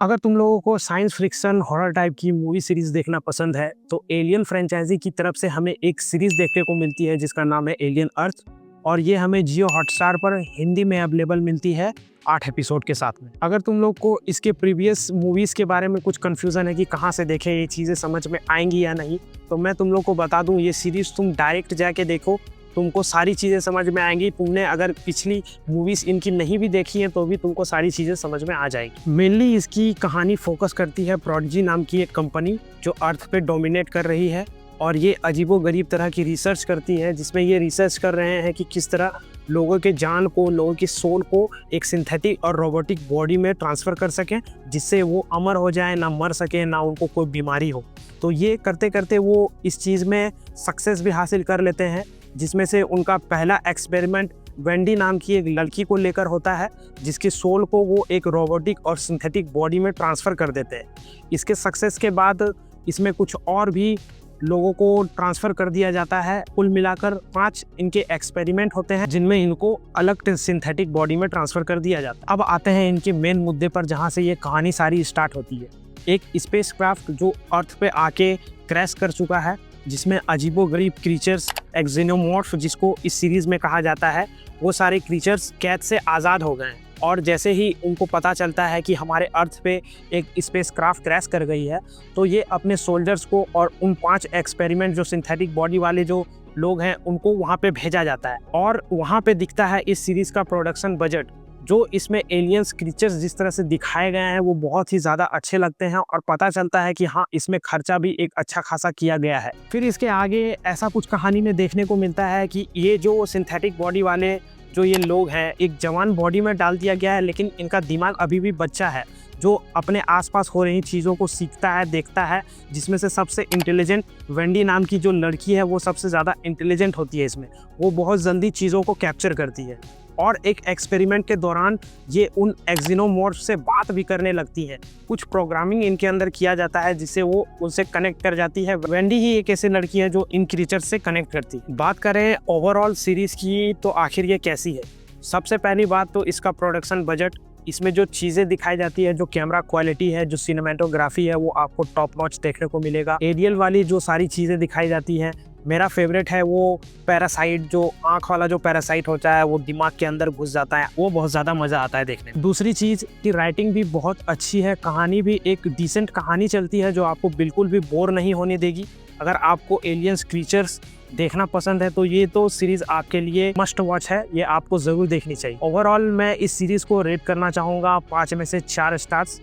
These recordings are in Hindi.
अगर तुम लोगों को साइंस फिक्शन हॉरर टाइप की मूवी सीरीज देखना पसंद है तो एलियन फ्रेंचाइजी की तरफ से हमें एक सीरीज देखने को मिलती है जिसका नाम है एलियन अर्थ। और ये हमें जियो हॉटस्टार पर हिंदी में अवेलेबल मिलती है 8 एपिसोड के साथ में। अगर तुम लोग को इसके प्रीवियस मूवीज के बारे में कुछ कंफ्यूजन है कि कहाँ से देखें, ये चीज़ें समझ में आएंगी या नहीं, तो मैं तुम लोग को बता दूं, ये सीरीज तुम डायरेक्ट जाके देखो, तुमको सारी चीज़ें समझ में आएंगी। तुमने अगर पिछली मूवीज़ इनकी नहीं भी देखी हैं तो भी तुमको सारी चीज़ें समझ में आ जाएगी। मेनली इसकी कहानी फोकस करती है प्रोडिजी नाम की एक कंपनी जो अर्थ पे डोमिनेट कर रही है, और ये अजीबोगरीब तरह की रिसर्च करती है, जिसमें ये रिसर्च कर रहे हैं कि किस तरह लोगों के जान को, लोगों की सोल को एक सिंथेटिक और रोबोटिक बॉडी में ट्रांसफ़र कर सकें, जिससे वो अमर हो जाए, ना मर सके, ना उनको कोई बीमारी हो। तो ये करते करते वो इस चीज़ में सक्सेस भी हासिल कर लेते हैं, जिसमें से उनका पहला एक्सपेरिमेंट वेंडी नाम की एक लड़की को लेकर होता है, जिसकी सोल को वो एक रोबोटिक और सिंथेटिक बॉडी में ट्रांसफ़र कर देते हैं। इसके सक्सेस के बाद इसमें कुछ और भी लोगों को ट्रांसफ़र कर दिया जाता है। कुल मिलाकर 5 इनके एक्सपेरिमेंट होते हैं जिनमें इनको अलग सिंथेटिक बॉडी में ट्रांसफ़र कर दिया जाता है। अब आते हैं इनके मेन मुद्दे पर, जहाँ से ये कहानी सारी स्टार्ट होती है। एक स्पेसक्राफ्ट जो अर्थ पे आके क्रैश कर चुका है, जिसमें अजीबोगरीब क्रीचर्स, एक्सिनोमॉर्फ जिसको इस सीरीज़ में कहा जाता है, वो सारे क्रीचर्स कैद से आज़ाद हो गए हैं। और जैसे ही उनको पता चलता है कि हमारे अर्थ पे एक स्पेसक्राफ्ट क्रैश कर गई है, तो ये अपने सोल्जर्स को और उन 5 एक्सपेरिमेंट जो सिंथेटिक बॉडी वाले जो लोग हैं उनको वहाँ पे भेजा जाता है। और वहाँ पे दिखता है इस सीरीज़ का प्रोडक्शन बजट, जो इसमें एलियंस क्रीचर्स जिस तरह से दिखाए गए हैं वो बहुत ही ज़्यादा अच्छे लगते हैं, और पता चलता है कि हाँ, इसमें खर्चा भी एक अच्छा खासा किया गया है। फिर इसके आगे ऐसा कुछ कहानी में देखने को मिलता है कि ये जो सिंथेटिक बॉडी वाले जो ये लोग हैं, एक जवान बॉडी में डाल दिया गया है, लेकिन इनका दिमाग अभी भी बच्चा है, जो अपने आसपास हो रही चीज़ों को सीखता है, देखता है। जिसमें से सबसे इंटेलिजेंट वेंडी नाम की जो लड़की है वो सबसे ज़्यादा इंटेलिजेंट होती है इसमें। वो बहुत जल्दी चीज़ों को कैप्चर करती है, और एक एक्सपेरिमेंट के दौरान ये उन एक्सिनोमॉर्फ से बात भी करने लगती है। कुछ प्रोग्रामिंग इनके अंदर किया जाता है जिससे वो उनसे कनेक्ट कर जाती है। वेंडी ही एक ऐसी लड़की है जो इन क्रीचर्स से कनेक्ट करती है। बात करें ओवरऑल सीरीज़ की तो आखिर ये कैसी है। सबसे पहली बात तो इसका प्रोडक्शन बजट। इसमें जो चीज़ें दिखाई जाती है, जो कैमरा क्वालिटी है, जो सिनेमेटोग्राफी है, वो आपको टॉप नॉच देखने को मिलेगा। एरियल वाली जो सारी चीज़ें दिखाई जाती हैं, मेरा फेवरेट है वो पैरासाइट, जो आँख वाला जो पैरासाइट होता है वो दिमाग के अंदर घुस जाता है, वो बहुत ज़्यादा मज़ा आता है देखने में। दूसरी चीज़ की राइटिंग भी बहुत अच्छी है, कहानी भी एक डिसेंट कहानी चलती है जो आपको बिल्कुल भी बोर नहीं होने देगी। अगर आपको एलियंस क्रीचर्स देखना पसंद है तो ये तो सीरीज़ आपके लिए मस्ट वॉच है, ये आपको ज़रूर देखनी चाहिए। ओवरऑल मैं इस सीरीज़ को रेट करना चाहूँगा 5 में से 4 स्टार्स,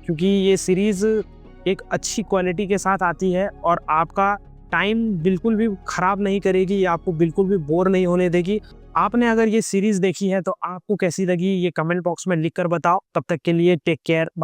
क्योंकि ये सीरीज़ एक अच्छी क्वालिटी के साथ आती है और आपका टाइम बिल्कुल भी ख़राब नहीं करेगी, ये आपको बिल्कुल भी बोर नहीं होने देगी। आपने अगर ये सीरीज़ देखी है तो आपको कैसी लगी ये कमेंट बॉक्स में लिख कर बताओ। तब तक के लिए टेक केयर, बाय।